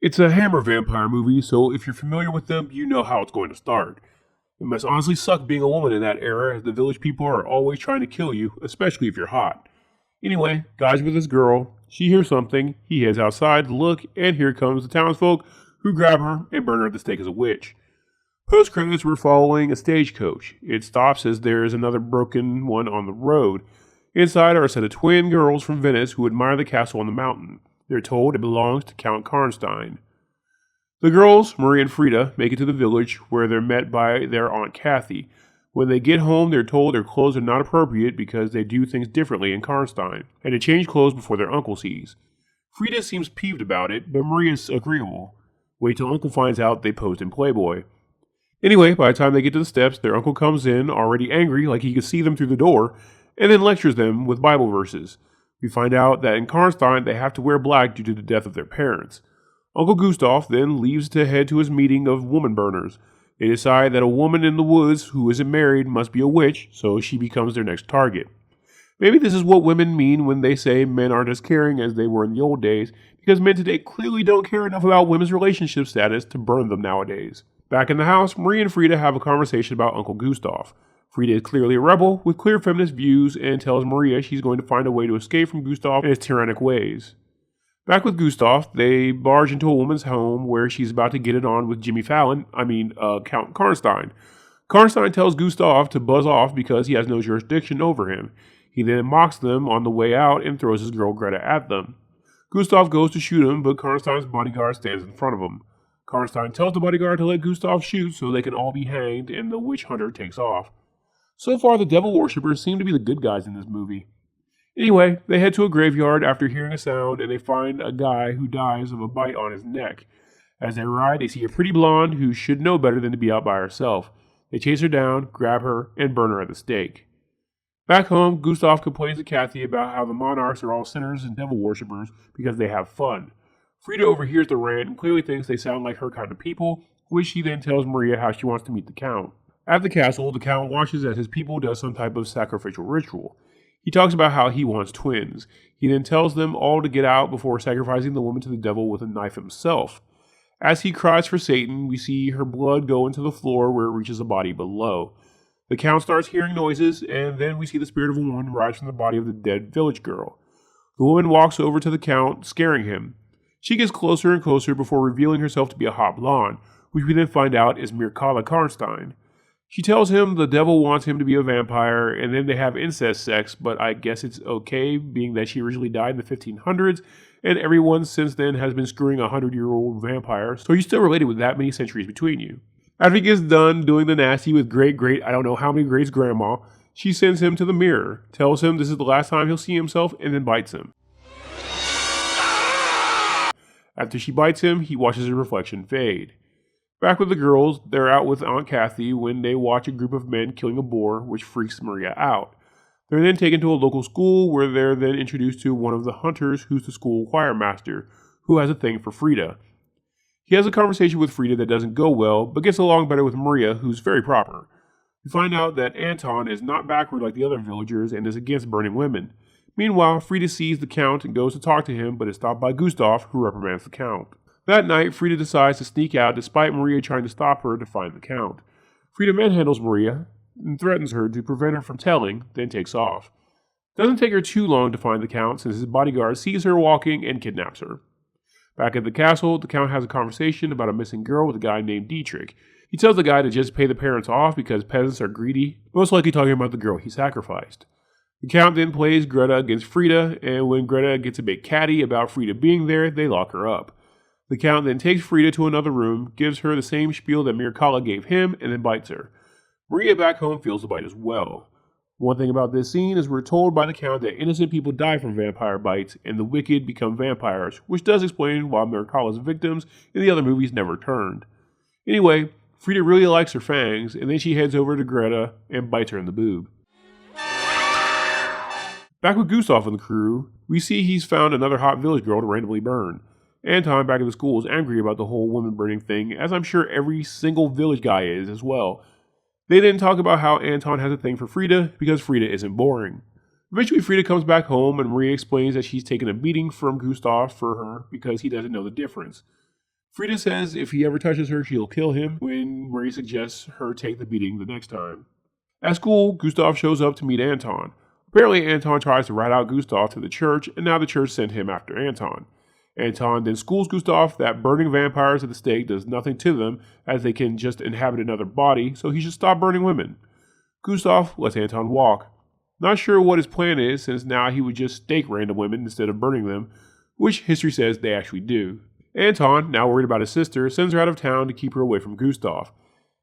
It's a Hammer vampire movie, so if you're familiar with them, you know how it's going to start. It must honestly suck being a woman in that era, as the village people are always trying to kill you, especially if you're hot. Anyway, guy's with his girl. She hears something. He heads outside to look, and here comes the townsfolk, who grab her and burn her at the stake as a witch. Post credits, we're following a stagecoach. It stops as there is another broken one on the road. Inside are a set of twin girls from Venice who admire the castle on the mountain. They're told it belongs to Count Karnstein. The girls, Marie and Frida, make it to the village where they're met by their Aunt Kathy. When they get home, they're told their clothes are not appropriate because they do things differently in Karnstein, and to change clothes before their uncle sees. Frida seems peeved about it, but Marie is agreeable. Wait till Uncle finds out they posed in Playboy. Anyway, by the time they get to the steps, their uncle comes in, already angry like he could see them through the door, and then lectures them with Bible verses. We find out that in Karnstein they have to wear black due to the death of their parents. Uncle Gustav then leaves to head to his meeting of woman burners. They decide that a woman in the woods who isn't married must be a witch, so she becomes their next target. Maybe this is what women mean when they say men aren't as caring as they were in the old days, because men today clearly don't care enough about women's relationship status to burn them nowadays. Back in the house, Marie and Frida have a conversation about Uncle Gustav. Frida is clearly a rebel with clear feminist views and tells Maria she's going to find a way to escape from Gustav and his tyrannic ways. Back with Gustav, they barge into a woman's home where she's about to get it on with Count Karnstein. Karnstein tells Gustav to buzz off because he has no jurisdiction over him. He then mocks them on the way out and throws his girl Greta at them. Gustav goes to shoot him, but Karnstein's bodyguard stands in front of him. Karnstein tells the bodyguard to let Gustav shoot so they can all be hanged, and the witch hunter takes off. So far, the devil worshippers seem to be the good guys in this movie. Anyway, they head to a graveyard after hearing a sound, and they find a guy who dies of a bite on his neck. As they ride, they see a pretty blonde who should know better than to be out by herself. They chase her down, grab her, and burn her at the stake. Back home, Gustav complains to Kathy about how the monarchs are all sinners and devil worshippers because they have fun. Frida overhears the rant and clearly thinks they sound like her kind of people, which she then tells Maria how she wants to meet the Count. At the castle, the Count watches as his people does some type of sacrificial ritual. He talks about how he wants twins. He then tells them all to get out before sacrificing the woman to the devil with a knife himself. As he cries for Satan, we see her blood go into the floor where it reaches the body below. The Count starts hearing noises, and then we see the spirit of a woman rise from the body of the dead village girl. The woman walks over to the Count, scaring him. She gets closer and closer before revealing herself to be a hot blonde, which we then find out is Mircalla Karnstein. She tells him the devil wants him to be a vampire, and then they have incest sex, but I guess it's okay, being that she originally died in the 1500s, and everyone since then has been screwing a 100-year-old vampire, so you're still related with that many centuries between you. After he gets done doing the nasty with great I don't know how many greats grandma, she sends him to the mirror, tells him this is the last time he'll see himself, and then bites him. After she bites him, he watches his reflection fade. Back with the girls, they're out with Aunt Kathy when they watch a group of men killing a boar, which freaks Maria out. They're then taken to a local school where they're then introduced to one of the hunters who's the school choir master, who has a thing for Frida. He has a conversation with Frida that doesn't go well, but gets along better with Maria, who's very proper. We find out that Anton is not backward like the other villagers and is against burning women. Meanwhile, Frida sees the Count and goes to talk to him, but is stopped by Gustav, who reprimands the Count. That night, Frida decides to sneak out despite Maria trying to stop her to find the Count. Frida manhandles Maria and threatens her to prevent her from telling, then takes off. It doesn't take her too long to find the Count since his bodyguard sees her walking and kidnaps her. Back at the castle, the Count has a conversation about a missing girl with a guy named Dietrich. He tells the guy to just pay the parents off because peasants are greedy, most likely talking about the girl he sacrificed. The Count then plays Greta against Frida, and when Greta gets a bit catty about Frida being there, they lock her up. The Count then takes Frida to another room, gives her the same spiel that Mircalla gave him, and then bites her. Maria back home feels the bite as well. One thing about this scene is we're told by the Count that innocent people die from vampire bites, and the wicked become vampires, which does explain why Mircalla's victims in the other movies never turned. Anyway, Frida really likes her fangs, and then she heads over to Greta and bites her in the boob. Back with Gustav and the crew, we see he's found another hot village girl to randomly burn. Anton back at the school is angry about the whole woman burning thing, as I'm sure every single village guy is as well. They then talk about how Anton has a thing for Frida because Frida isn't boring. Eventually Frida comes back home and Maria explains that she's taken a beating from Gustav for her because he doesn't know the difference. Frida says if he ever touches her, she'll kill him, when Maria suggests her take the beating the next time. At school, Gustav shows up to meet Anton. Apparently, Anton tries to rat out Gustav to the church, and now the church sent him after Anton. Anton then schools Gustav that burning vampires at the stake does nothing to them, as they can just inhabit another body, so he should stop burning women. Gustav lets Anton walk. Not sure what his plan is, since now he would just stake random women instead of burning them, which history says they actually do. Anton, now worried about his sister, sends her out of town to keep her away from Gustav.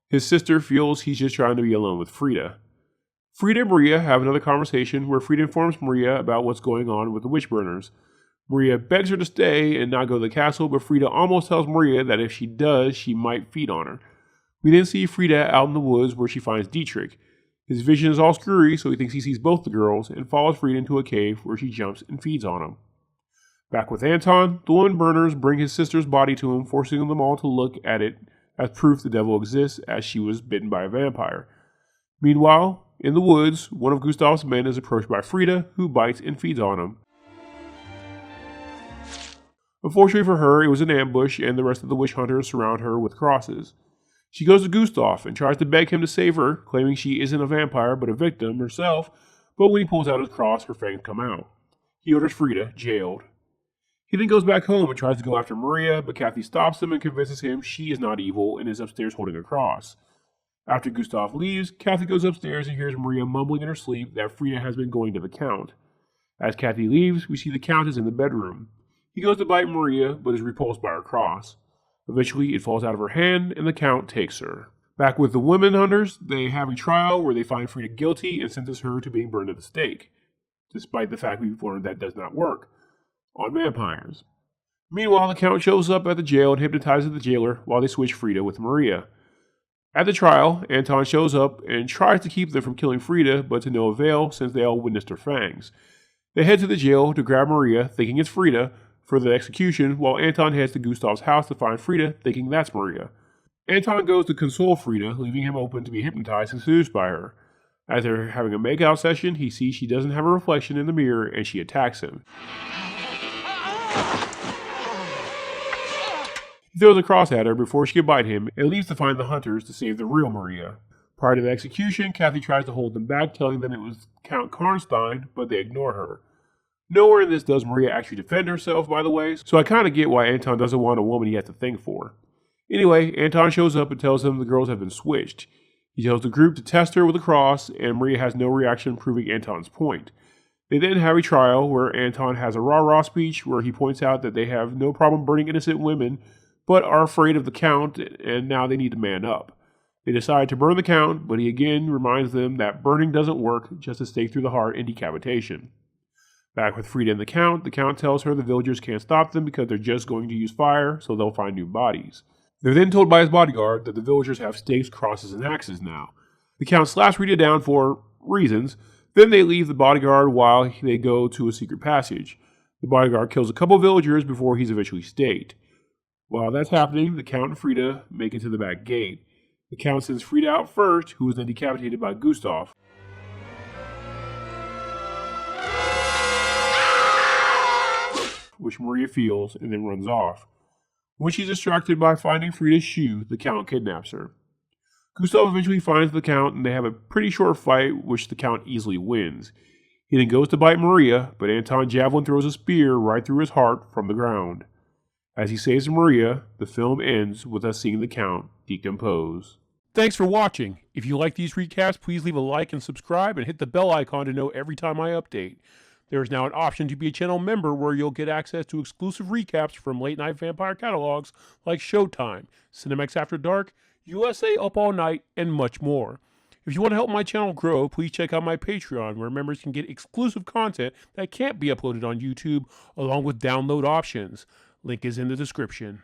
His sister feels he's just trying to be alone with Frida. Frida and Maria have another conversation where Frida informs Maria about what's going on with the witch burners. Maria begs her to stay and not go to the castle, but Frida almost tells Maria that if she does, she might feed on her. We then see Frida out in the woods where she finds Dietrich. His vision is all screwy, so he thinks he sees both the girls, and follows Frida into a cave where she jumps and feeds on him. Back with Anton, the woman burners bring his sister's body to him, forcing them all to look at it as proof the devil exists, as she was bitten by a vampire. Meanwhile, in the woods, one of Gustav's men is approached by Frida, who bites and feeds on him. Unfortunately for her, it was an ambush, and the rest of the witch hunters surround her with crosses. She goes to Gustav and tries to beg him to save her, claiming she isn't a vampire but a victim herself, but when he pulls out his cross, her fangs come out. He orders Frida jailed. He then goes back home and tries to go after Maria, but Kathy stops him and convinces him she is not evil and is upstairs holding a cross. After Gustav leaves, Kathy goes upstairs and hears Maria mumbling in her sleep that Frida has been going to the Count. As Kathy leaves, we see the Count is in the bedroom. He goes to bite Maria, but is repulsed by her cross. Eventually, it falls out of her hand, and the Count takes her. Back with the women hunters, they have a trial where they find Frida guilty and sentence her to being burned at the stake, despite the fact we've learned that does not work on vampires. Meanwhile, the Count shows up at the jail and hypnotizes the jailer while they switch Frida with Maria. At the trial, Anton shows up and tries to keep them from killing Frida, but to no avail since they all witnessed her fangs. They head to the jail to grab Maria, thinking it's Frida, for the execution, while Anton heads to Gustav's house to find Frida, thinking that's Maria. Anton goes to console Frida, leaving him open to be hypnotized and seduced by her. As they're having a makeout session, he sees she doesn't have a reflection in the mirror and she attacks him. He throws a cross at her before she can bite him and leaves to find the hunters to save the real Maria. Prior to the execution, Kathy tries to hold them back, telling them it was Count Karnstein, but they ignore her. Nowhere in this does Maria actually defend herself, by the way, so I kind of get why Anton doesn't want a woman he has to think for. Anyway, Anton shows up and tells them the girls have been switched. He tells the group to test her with a cross, and Maria has no reaction, proving Anton's point. They then have a trial where Anton has a rah-rah speech where he points out that they have no problem burning innocent women, but are afraid of the Count, and now they need to man up. They decide to burn the Count, but he again reminds them that burning doesn't work, just a stake through the heart and decapitation. Back with Frida and the Count tells her the villagers can't stop them because they're just going to use fire, so they'll find new bodies. They're then told by his bodyguard that the villagers have stakes, crosses, and axes now. The Count slaps Frida down for reasons, then they leave the bodyguard while they go to a secret passage. The bodyguard kills a couple villagers before he's eventually staked. While that's happening, the Count and Frida make it to the back gate. The Count sends Frida out first, who is then decapitated by Gustav. Which Maria feels and then runs off. When she's distracted by finding Frida's shoe, the Count kidnaps her. Gustav eventually finds the Count and they have a pretty short fight, which the Count easily wins. He then goes to bite Maria, but Anton Javelin throws a spear right through his heart from the ground. As he saves Maria, the film ends with us seeing the Count decompose. Thanks for watching. If you like these recaps, please leave a like and subscribe and hit the bell icon to know every time I update. There is now an option to be a channel member where you'll get access to exclusive recaps from late-night vampire catalogs like Showtime, Cinemax After Dark, USA Up All Night, and much more. If you want to help my channel grow, please check out my Patreon, where members can get exclusive content that can't be uploaded on YouTube, along with download options. Link is in the description.